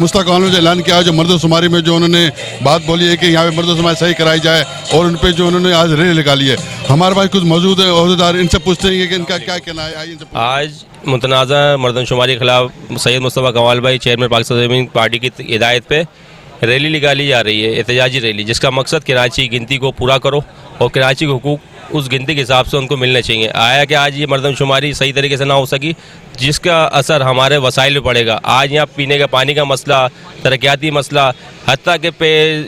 मुश्ताक अहमद ने जो ऐलान किया है, जो मर्दशुमारी में जो उन्होंने बात बोली है कि यहाँ पे मर्दशुमारी सही कराई जाए और उन पे जो उन्होंने आज रैली निकाली है। हमारे पास कुछ मौजूद है अहदेदार, इनसे पूछते हैं कि इनका क्या कहना है। आइए इनसे आज मुतनाज़ा मर्दमशुमारी के खिलाफ सैयद मुस्तफ़ा कमाल भाई चेयरमैन पाकिस्तान ज़मीन पार्टी की हिदायत पे रैली निकाली जा रही है, एहतजाजी रैली, जिसका मकसद कराची की गिनती को पूरा करो और कराची के हुकूक उस गिनती के हिसाब से उनको मिलने चाहिए। आया कि आज ये मर्दमशुमारी सही तरीके से ना हो सकी, जिसका असर हमारे वसाइल में पड़ेगा। आज यहाँ पीने का पानी का मसला, तरक्याती मसला, हत्ता के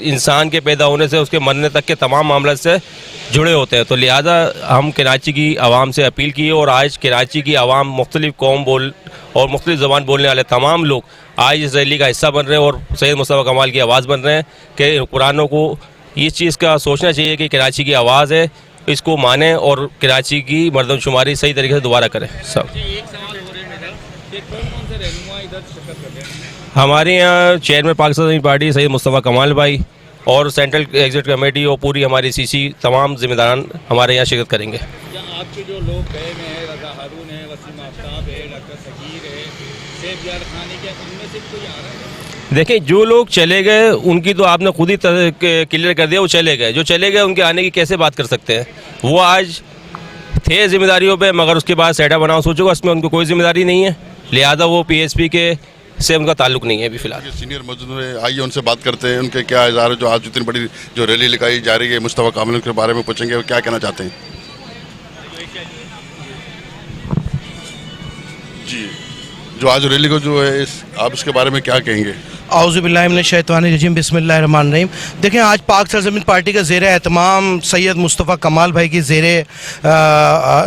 इंसान के पैदा होने से उसके मरने तक के तमाम मामले से जुड़े होते हैं। तो लिहाजा हम कराची की आवाम से अपील की और आज कराची की आवाम मुख्तलिफ कौम और मुख्तलिफ ज़बान बोलने वाले तमाम लोग आज इस रैली का हिस्सा बन रहे हैं और सैयद मुस्तफ़ा कमाल की आवाज़ बन रहे हैं कि हुक्मरानों को इस चीज़ का सोचना चाहिए कि कराची की आवाज़ है, इसको माने और कराची की मर्दमशुमारी सही तरीके से दोबारा करें। सब हमारे यहाँ चेयरमैन पाकिस्तान ज़मीन पार्टी सैयद मुस्तफ़ा कमाल भाई और सेंट्रल एग्जिट कमेटी और पूरी हमारी सीसी तमाम जिम्मेदारान हमारे यहाँ शिरकत करेंगे। आपके जो लोग गए में हैं, रज़ा हारून है, वसीम आफ्ताब है, डॉक्टर सगीर है, सैफ यार खानी के, उनमें से कोई आ रहा है? देखिए, जो लोग चले गए उनकी तो आपने खुद ही क्लियर कर दिया, वो चले गए। जो चले गए उनके आने की कैसे बात कर सकते हैं? वो आज थे जिम्मेदारियों पे, मगर उसके बाद सेटा बनाओ सोचोगे, उसमें उनको कोई जिम्मेदारी नहीं है, लिहाजा वो पीएसपी के से उनका ताल्लुक नहीं है अभी फिलहाल। सीनियर मौजूद है, आइए उनसे बात करते हैं। उनके क्या इज़हार है जो आज इतनी बड़ी जो रैली निकाली जा रही है मुस्तफ़ा कमाल के बारे में पूछेंगे, वो क्या कहना चाहते हैं। जी, जो आज रैली को जो है आप इसके बारे में क्या कहेंगे। औज़ुबिल्लाहि मिनश्शैतानिर्रजीम, बिस्मिल्लाहिर्रहमानिर्रहीम। देखें, आज पाक सरज़मीन पार्टी का ज़ेर एहतमाम सैयद मुस्तफ़ा कमाल भाई की ज़ेर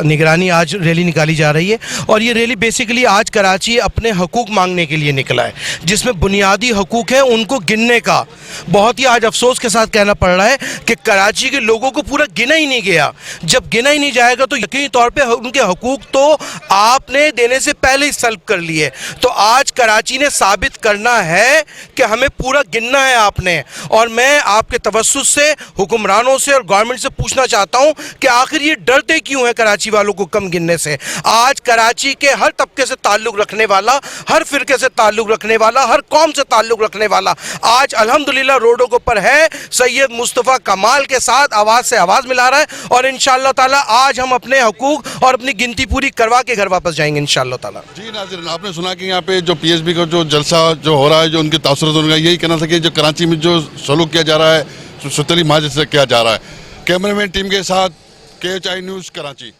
निगरानी आज रैली निकाली जा रही है और ये रैली बेसिकली आज कराची अपने हकूक़ मांगने के लिए निकला है, जिसमें बुनियादी हकूक़ है उनको गिनने का। बहुत ही आज अफसोस के साथ कहना पड़ रहा है कि कराची के लोगों को पूरा गिना ही नहीं गया। जब गिना ही नहीं जाएगा तो यकीनी तौर पर उनके हकूक़ तो आपने देने से पहले ही सल्ब कर लिए। तो आज कराची ने साबित करना है कि हमें पूरा गिनना है आपने। और मैं आपके तवस्सुस से, हुक्मरानों से और गवर्नमेंट से पूछना चाहता हूं कि आखिर ये डरते क्यों हैं कराची वालों को कम गिनने से। आज कराची के हर तबके से ताल्लुक़ रखने वाला, हर फ़िरके से ताल्लुक़ रखने वाला, हर कौम से ताल्लुक़ रखने वाला आज अल्हम्दुलिल्लाह रोडों के ऊपर है, सैयद मुस्तफ़ा कमाल के साथ आवाज़ से आवाज़ मिला रहा है। और इंशाअल्लाह ताला आज हम अपने हकूक़ और अपनी गिनती पूरी करवा के घर वापस जाएंगे इंशाअल्लाह ताला। जी नाज़रीन, आपने सुना कि यहाँ पे जो पीएसबी का जो जलसा जो हो रहा है, जो उनकी तासुरात उनका यही कहना था कि जो कराची में जो सलूक किया जा रहा है सुतली माजिद से किया जा रहा है। कैमरामैन टीम के साथ KHI न्यूज़ कराची।